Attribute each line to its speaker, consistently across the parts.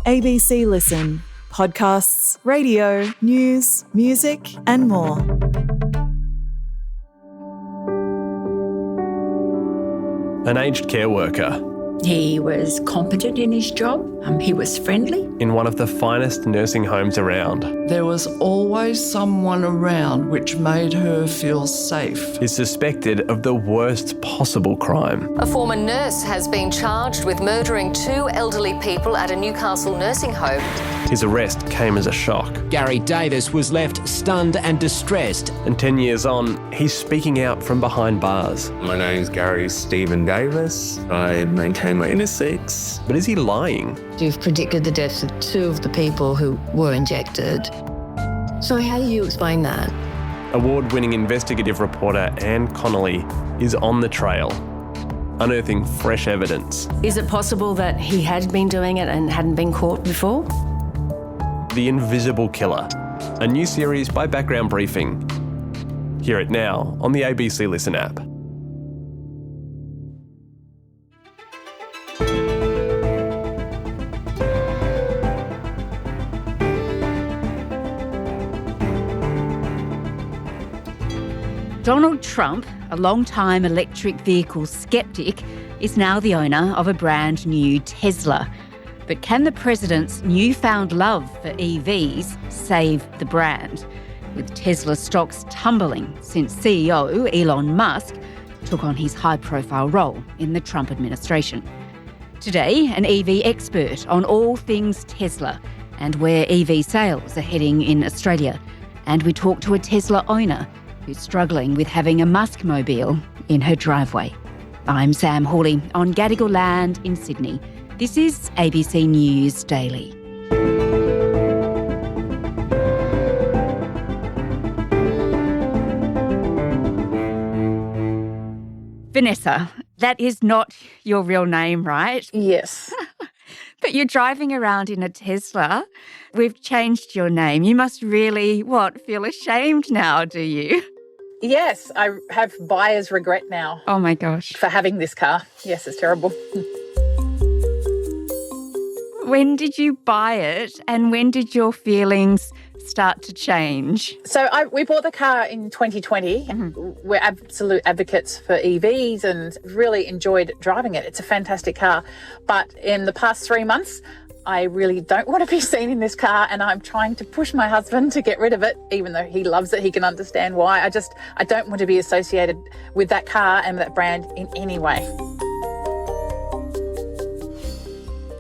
Speaker 1: ABC Listen. Podcasts, radio, news, music and more.
Speaker 2: An aged care worker.
Speaker 3: He was competent in his job. He was friendly.
Speaker 2: In one of the finest nursing homes around.
Speaker 4: There was always someone around which made her feel safe.
Speaker 2: Is suspected of the worst possible crime.
Speaker 5: A former nurse has been charged with murdering 2 elderly people at a Newcastle nursing home.
Speaker 2: His arrest came as a shock.
Speaker 6: Gary Davis was left stunned and distressed.
Speaker 2: And 10 years on, he's speaking out from behind bars.
Speaker 7: My name's Gary Stephen Davis. I maintain my innocence.
Speaker 2: But is he lying?
Speaker 8: You've predicted the deaths of 2 of the people who were injected. So how do you explain that?
Speaker 2: Award-winning investigative reporter Anne Connolly is on the trail, unearthing fresh evidence.
Speaker 9: Is it possible that he had been doing it and hadn't been caught before?
Speaker 2: The Invisible Killer, a new series by Background Briefing. Hear it now on the ABC Listen app.
Speaker 10: Donald Trump, a long-time electric vehicle sceptic, is now the owner of a brand new Tesla. But can the president's newfound love for EVs save the brand? With Tesla stocks tumbling since CEO Elon Musk took on his high-profile role in the Trump administration. Today, an EV expert on all things Tesla and where EV sales are heading in Australia. And we talk to a Tesla owner who's struggling with having a Musk-mobile in her driveway. I'm Sam Hawley on Gadigal land in Sydney. This is ABC News Daily. Vanessa, that is not your real name, right?
Speaker 11: Yes.
Speaker 10: But you're driving around in a Tesla. We've changed your name. You must really, feel ashamed now, do you?
Speaker 11: Yes, I have buyer's regret now.
Speaker 10: Oh my gosh.
Speaker 11: For having this car. Yes, it's terrible.
Speaker 10: When did you buy it and when did your feelings start to change?
Speaker 11: So we bought the car in 2020. Mm-hmm. We're absolute advocates for EVs and really enjoyed driving it. It's a fantastic car. But in the past 3 months, I really don't want to be seen in this car and I'm trying to push my husband to get rid of it. Even though he loves it, he can understand why. I don't want to be associated with that car and that brand in any way.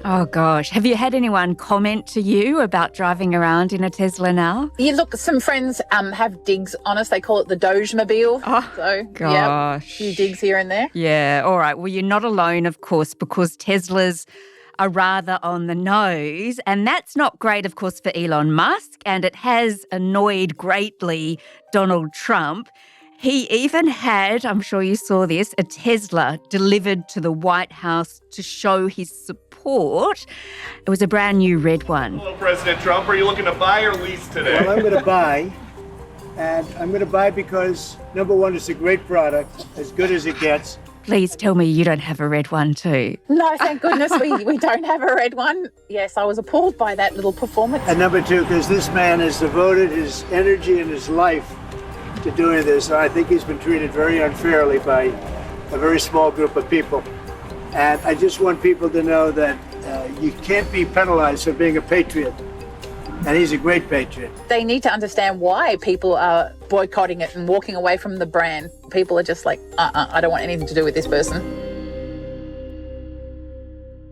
Speaker 10: Oh, gosh. Have you had anyone comment to you about driving around in a Tesla now?
Speaker 11: Yeah, look, some friends have digs on us. They call it the Doge-mobile.
Speaker 10: Oh,
Speaker 11: so,
Speaker 10: gosh.
Speaker 11: Yeah, a few digs here and there.
Speaker 10: Yeah, all right. Well, you're not alone, of course, because Teslas are rather on the nose. And that's not great, of course, for Elon Musk. And it has annoyed greatly Donald Trump. He even had, I'm sure you saw this, a Tesla delivered to the White House to show his support. It was a brand new red one.
Speaker 12: Hello, President Trump. Are you looking to buy or lease today?
Speaker 13: Well, I'm going to buy. And I'm going to buy because, number one, it's a great product, as good as it gets.
Speaker 10: Please tell me you don't have a red one too.
Speaker 11: No, thank goodness we don't have a red one. Yes, I was appalled by that little performance.
Speaker 13: And number two, because this man has devoted his energy and his life to doing this. I think he's been treated very unfairly by a very small group of people. And I just want people to know that you can't be penalized for being a patriot. And he's a great patriot.
Speaker 11: They need to understand why people are boycotting it and walking away from the brand. People are just like, I don't want anything to do with this person.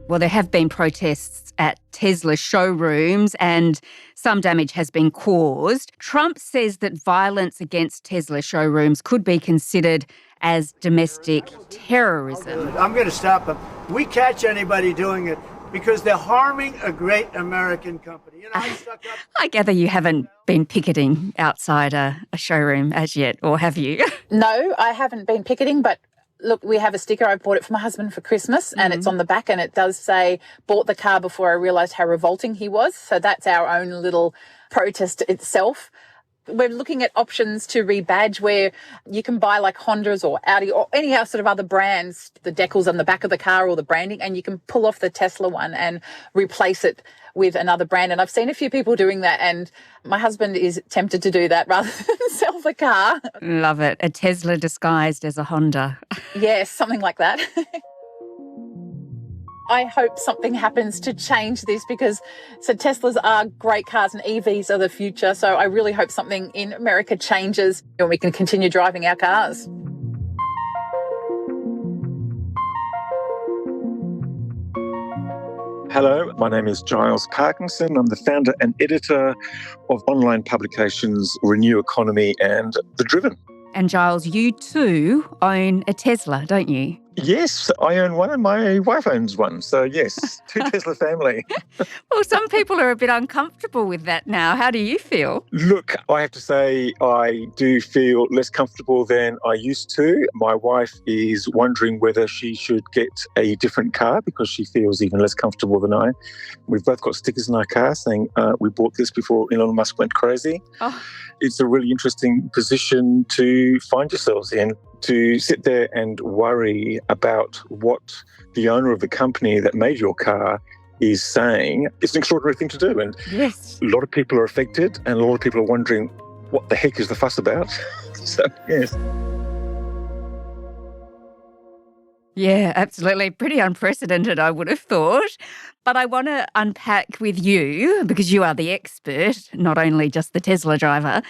Speaker 10: Well, there have been protests at Tesla showrooms and some damage has been caused. Trump says that violence against Tesla showrooms could be considered as domestic terrorism.
Speaker 13: I'm going to stop them. We catch anybody doing it because they're harming a great American company. You know,
Speaker 10: I gather you haven't been picketing outside a showroom as yet, or have you?
Speaker 11: No, I haven't been picketing, but look, we have a sticker. I bought it for my husband for Christmas and it's on the back and it does say, bought the car before I realised how revolting he was. So that's our own little protest itself. We're looking at options to rebadge where you can buy like Hondas or Audi or any sort of other brands, the decals on the back of the car or the branding, and you can pull off the Tesla one and replace it with another brand. And I've seen a few people doing that, and my husband is tempted to do that rather than sell the car.
Speaker 10: Love it. A Tesla disguised as a Honda.
Speaker 11: Yes, something like that. I hope something happens to change this because Teslas are great cars and EVs are the future. So I really hope something in America changes and we can continue driving our cars.
Speaker 14: Hello, my name is Giles Parkinson. I'm the founder and editor of online publications Renew Economy and The Driven.
Speaker 10: And Giles, you too own a Tesla, don't you?
Speaker 14: Yes, I own one and my wife owns one. So yes, two Tesla family.
Speaker 10: Well, some people are a bit uncomfortable with that now. How do you feel?
Speaker 14: Look, I have to say I do feel less comfortable than I used to. My wife is wondering whether she should get a different car because she feels even less comfortable than I. We've both got stickers in our car saying we bought this before Elon Musk went crazy.
Speaker 10: Oh.
Speaker 14: It's a really interesting position to find yourselves in, to sit there and worry about what the owner of the company that made your car is saying. It's an extraordinary thing to do. And
Speaker 10: yes,
Speaker 14: a lot of people are affected and a lot of people are wondering what the heck is the fuss about. So, yes.
Speaker 10: Yeah, absolutely. Pretty unprecedented, I would have thought. But I want to unpack with you, because you are the expert, not only just the Tesla driver,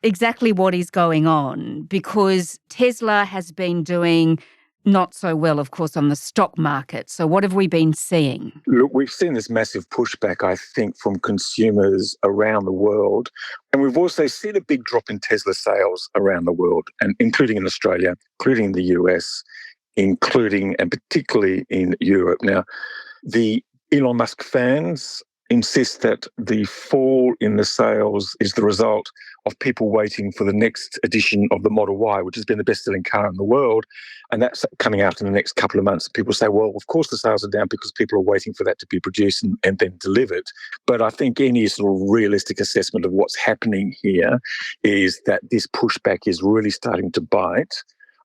Speaker 10: exactly what is going on. Because Tesla has been doing not so well, of course, on the stock market. So what have we been seeing?
Speaker 14: Look, we've seen this massive pushback, I think, from consumers around the world. And we've also seen a big drop in Tesla sales around the world, and including in Australia, including in the US, including and particularly in Europe. Now, the Elon Musk fans insist that the fall in the sales is the result of people waiting for the next edition of the Model Y, which has been the best-selling car in the world, and that's coming out in the next couple of months. People say, well, of course the sales are down because people are waiting for that to be produced and then delivered. But I think any sort of realistic assessment of what's happening here is that this pushback is really starting to bite.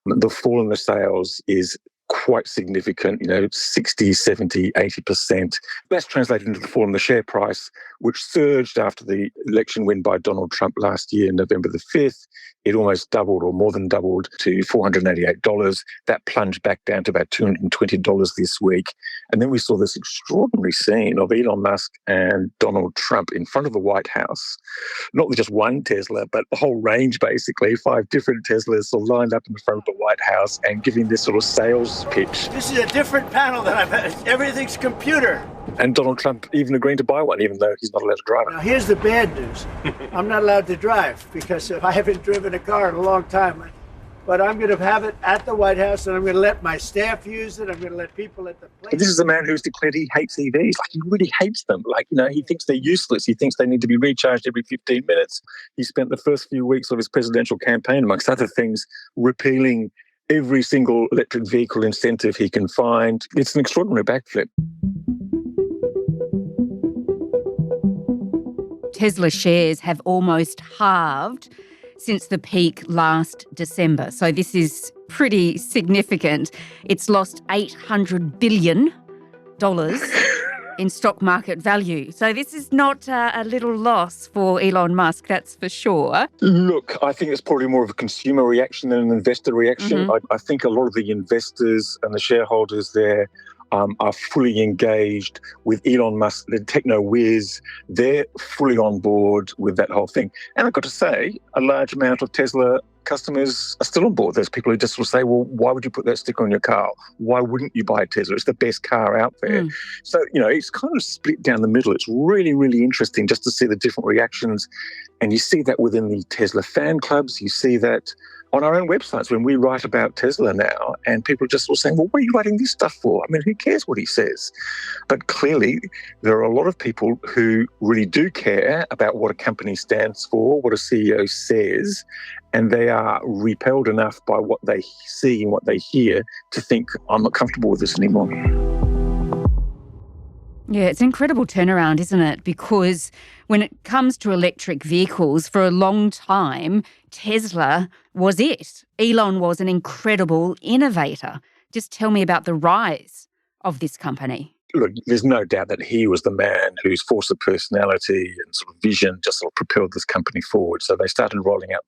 Speaker 14: The fall in the sales is quite significant, 60, 70, 80%. That's translated into the fall in the share price, which surged after the election win by Donald Trump last year, November the 5th. It almost doubled or more than doubled to $488. That plunged back down to about $220 this week. And then we saw this extraordinary scene of Elon Musk and Donald Trump in front of the White House. Not with just one Tesla, but the whole range, basically. 5 different Teslas sort of lined up in the front of the White House and giving this sort of sales pitch.
Speaker 13: This is a different panel than I've had. Everything's computer.
Speaker 14: And Donald Trump even agreeing to buy one, even though he's not allowed to drive it.
Speaker 13: Now, here's the bad news. I'm not allowed to drive because I haven't driven a car in a long time. But I'm going to have it at the White House, and I'm going to let my staff use it. I'm going to let people at the place.
Speaker 14: This is a man who's declared he hates EVs. Like, he really hates them. Like, he thinks they're useless. He thinks they need to be recharged every 15 minutes. He spent the first few weeks of his presidential campaign, amongst other things, repealing every single electric vehicle incentive he can find. It's an extraordinary backflip.
Speaker 10: Tesla shares have almost halved since the peak last December. So this is pretty significant. It's lost $800 billion in stock market value. So this is not a little loss for Elon Musk, that's for sure.
Speaker 14: Look, I think it's probably more of a consumer reaction than an investor reaction.
Speaker 10: Mm-hmm.
Speaker 14: I think a lot of the investors and the shareholders there are fully engaged with Elon Musk, the techno whiz. They're fully on board with that whole thing. And I've got to say, a large amount of Tesla customers are still on board. There's people who just will say, well, why would you put that sticker on your car? Why wouldn't you buy a Tesla? It's the best car out there. So, it's kind of split down the middle. It's really, really interesting just to see the different reactions. And you see that within the Tesla fan clubs. You see that on our own websites when we write about Tesla now, and people are just sort of saying, well, what are you writing this stuff for? I mean, who cares what he says? But clearly, there are a lot of people who really do care about what a company stands for, what a CEO says, and they are repelled enough by what they see and what they hear to think, I'm not comfortable with this anymore.
Speaker 10: Yeah, it's an incredible turnaround, isn't it? Because when it comes to electric vehicles, for a long time, Tesla was it. Elon was an incredible innovator. Just tell me about the rise of this company.
Speaker 14: Look, there's no doubt that he was the man whose force of personality and sort of vision just sort of propelled this company forward. So they started rolling out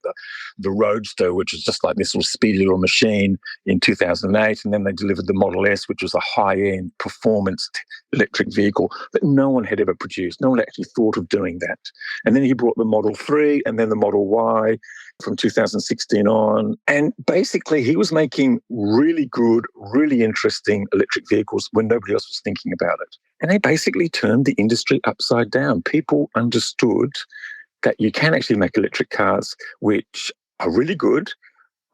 Speaker 14: the Roadster, which was just like this sort of speedy little machine in 2008. And then they delivered the Model S, which was a high-end performance electric vehicle that no one had ever produced. No one actually thought of doing that. And then he brought the Model 3 and then the Model Y from 2016 on. And basically he was making really good, really interesting electric vehicles when nobody else was thinking about it. And they basically turned the industry upside down. People understood that you can actually make electric cars which are really good,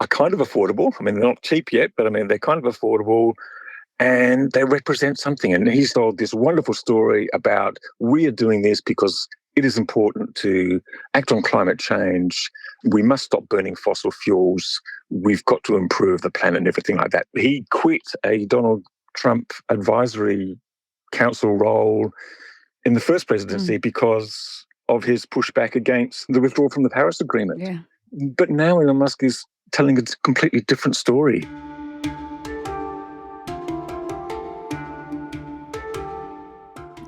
Speaker 14: are kind of affordable. I mean, they're not cheap yet, but I mean, they're kind of affordable and they represent something. And he told this wonderful story about we are doing this because it is important to act on climate change. We must stop burning fossil fuels. We've got to improve the planet and everything like that. He quit a Donald Trump advisory council role in the first presidency because of his pushback against the withdrawal from the Paris Agreement.
Speaker 10: Yeah.
Speaker 14: But now Elon Musk is telling a completely different story.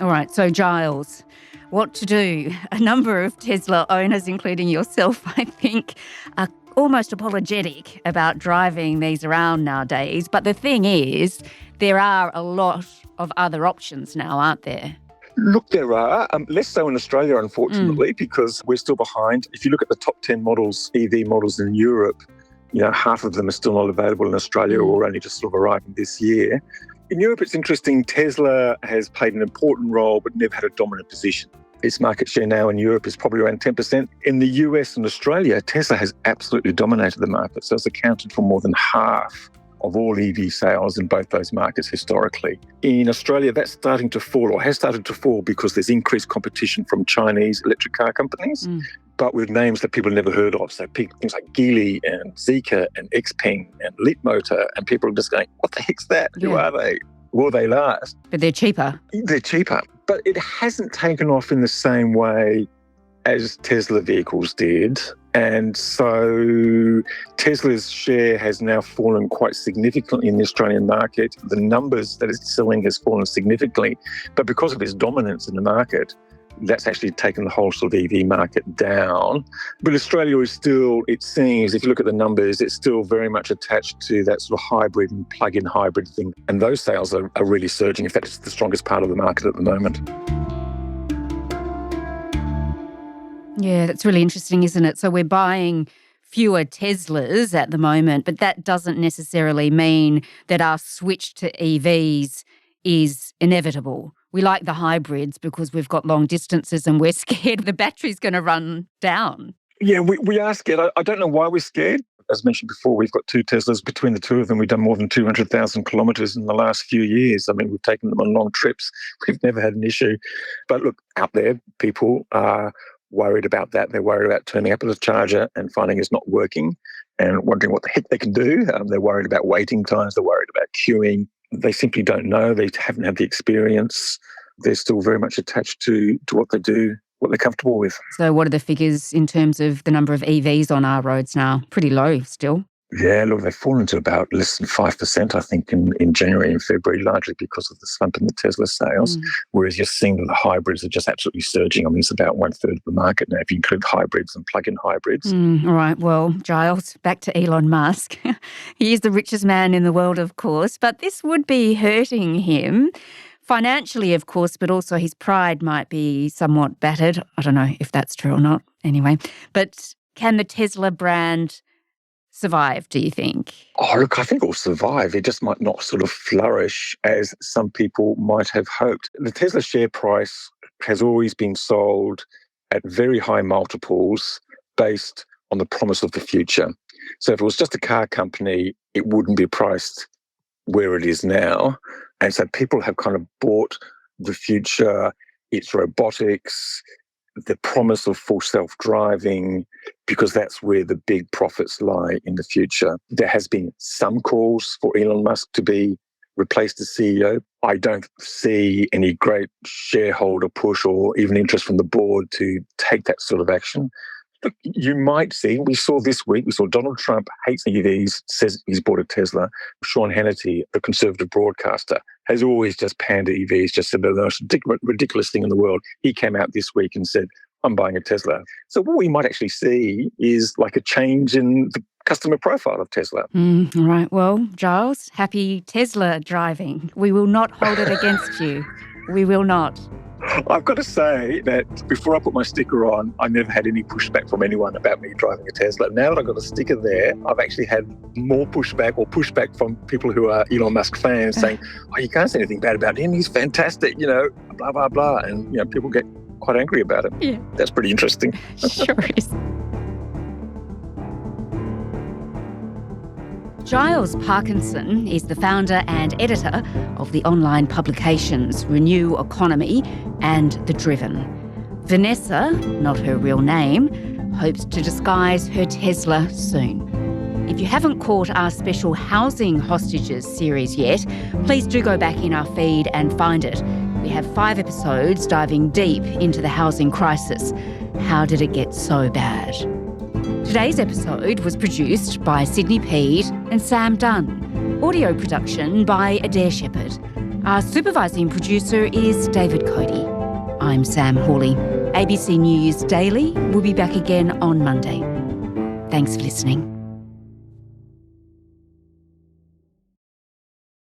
Speaker 10: All right, so Giles, what to do? A number of Tesla owners, including yourself, I think, are almost apologetic about driving these around nowadays. But the thing is, there are a lot of other options now, aren't there?
Speaker 14: Look, there are. Less so in Australia, unfortunately, because we're still behind. If you look at the top 10 models, EV models in Europe, half of them are still not available in Australia or only just sort of arriving this year. In Europe, it's interesting. Tesla has played an important role but never had a dominant position. Its market share now in Europe is probably around 10%. In the US and Australia, Tesla has absolutely dominated the market. So it's accounted for more than half of all EV sales in both those markets historically. In Australia, that's starting to fall or has started to fall because there's increased competition from Chinese electric car companies, but with names that people have never heard of. So things like Geely and Zeekr and Xpeng and Leapmotor, and people are just going, what the heck's that? Who are they? Will they last?
Speaker 10: But they're cheaper.
Speaker 14: They're cheaper. But it hasn't taken off in the same way as Tesla vehicles did. And so Tesla's share has now fallen quite significantly in the Australian market. The numbers that it's selling has fallen significantly. But because of its dominance in the market, that's actually taken the whole sort of EV market down. But Australia is still, it seems, if you look at the numbers, it's still very much attached to that sort of hybrid and plug-in hybrid thing. And those sales are really surging. In fact, it's the strongest part of the market at the moment.
Speaker 10: Yeah, that's really interesting, isn't it? So we're buying fewer Teslas at the moment, but that doesn't necessarily mean that our switch to EVs is inevitable. We like the hybrids because we've got long distances and we're scared the battery's going to run down.
Speaker 14: Yeah, we are scared. I don't know why we're scared. As mentioned before, we've got two Teslas. Between the two of them, we've done more than 200,000 kilometres in the last few years. I mean, we've taken them on long trips. We've never had an issue. But look, out there, people are worried about that. They're worried about turning up at a charger and finding it's not working and wondering what the heck they can do. They're worried about waiting times. They're worried about queuing. They simply don't know. They haven't had the experience. They're still very much attached to what they do, what they're comfortable with.
Speaker 10: So what are the figures in terms of the number of EVs on our roads now? Pretty low still.
Speaker 14: Yeah, look, they've fallen to about less than 5%, I think, in January and February, largely because of the slump in the Tesla sales, whereas you're seeing that the hybrids are just absolutely surging. I mean, it's about 1/3 of the market now, if you include hybrids and plug-in hybrids.
Speaker 10: All right, well, Giles, back to Elon Musk. He is the richest man in the world, of course, but this would be hurting him. Financially, of course, but also his pride might be somewhat battered. I don't know if that's true or not, anyway. But can the Tesla brand survive, do you think?
Speaker 14: Oh, look, I think it will survive. It just might not sort of flourish as some people might have hoped. The Tesla share price has always been sold at very high multiples based on the promise of the future. So if it was just a car company, it wouldn't be priced where it is now. And so people have kind of bought the future, its robotics, the promise of full self-driving, because that's where the big profits lie in the future. There has been some calls for Elon Musk to be replaced the CEO. I don't see any great shareholder push or even interest from the board to take that sort of action. Look, you might see, we saw this week, we saw Donald Trump hates EVs, says he's bought a Tesla. Sean Hannity, the conservative broadcaster, has always just panned EVs, just said they're the most ridiculous thing in the world. He came out this week and said, I'm buying a Tesla. So what we might actually see is like a change in the customer profile of Tesla.
Speaker 10: All right. Well, Giles, happy Tesla driving. We will not hold it against you. We will not.
Speaker 14: I've got to say that before I put my sticker on, I never had any pushback from anyone about me driving a Tesla. Now that I've got a sticker there, I've actually had more pushback from people who are Elon Musk fans saying, oh, you can't say anything bad about him. He's fantastic, blah, blah, blah. And, people get quite angry about it.
Speaker 10: Yeah.
Speaker 14: That's pretty interesting.
Speaker 10: Sure is. Giles Parkinson is the founder and editor of the online publications Renew Economy and The Driven. Vanessa, not her real name, hopes to disguise her Tesla soon. If you haven't caught our special Housing Hostages series yet, please do go back in our feed and find it. We have 5 episodes diving deep into the housing crisis. How did it get so bad? Today's episode was produced by Sydney Peed and Sam Dunn. Audio production by Adair Shepherd. Our supervising producer is David Cody. I'm Sam Hawley. ABC News Daily will be back again on Monday. Thanks for listening.